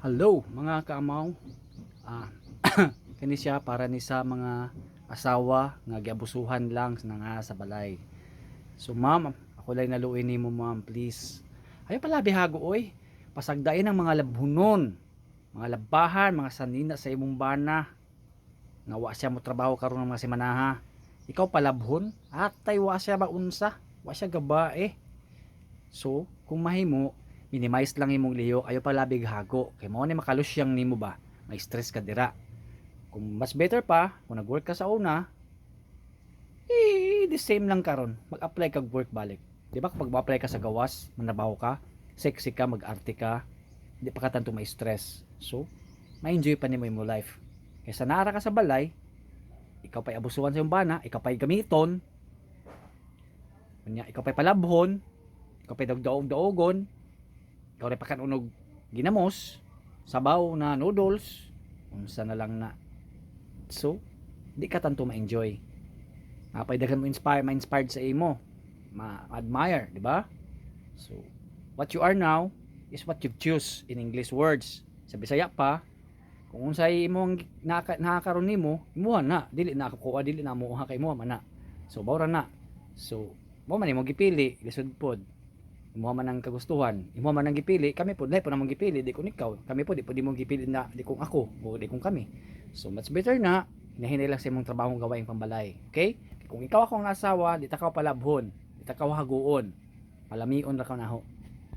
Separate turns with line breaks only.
Hello mga kaamaw. ah, Kani siya para ni sa mga asawa nga giabusuhan lang nga sa balay. So ma'am, ako lay naluin nimo ma'am, please. Ayo pala bihago oy. Pasagdain ang mga labhunon, mga labahan, mga sanina sa imong bana. Nga wa siya mo trabaho karon ng mga semanaha. Ikaw palabhon, atay wa siya ba unsa? Wa siya gabae. So, kung mahimo, minimize lang imong lihok, ayo palabig hago. Kay mao ni makalusyang nimo ba? May stress ka dira. Kung mas better pa, kung nag-work ka sa una, the same lang karon. Mag-apply kag work balik. Di ba kapag ma-apply ka sa gawas, manabaho ka, sexy ka, mag-arte ka, di pa ka tanto may stress. So, ma-enjoy pa nimo imong life. Kaysa naara ka sa balay, ikaw pa'y abusuhan sa iyong bana, ikaw pa'y gamiton, ikaw pa'y palabhon, ikaw pa'y daog-daogon, ikaw rin pakanunog ginamos, sabaw na noodles, unsa na lang na. So, di ka tanto ma-enjoy. Napay daghan mo ma-inspired sa imo, ma-admire, di ba? So, what you are now is what you choose in English words. Sa Bisaya pa, kung unsay imong nakakaron nimo, imuha na, dili na ako dili na mo kay mo man na. So, bawra na. So, mo man imong gipili, lisod pod. Imo man ang kagustuhan, imo man ang gipili, kami po dai po namang gipili, di kun ikaw, kami po di mo gipili na di kung ako o di kung kami. So much better na hinahinay lang sa imong trabaho gawaing pambalay, okay? Kung ikaw akong asawa, di ta ka palabhon, di ta ka haguon, palamion ra ka naho.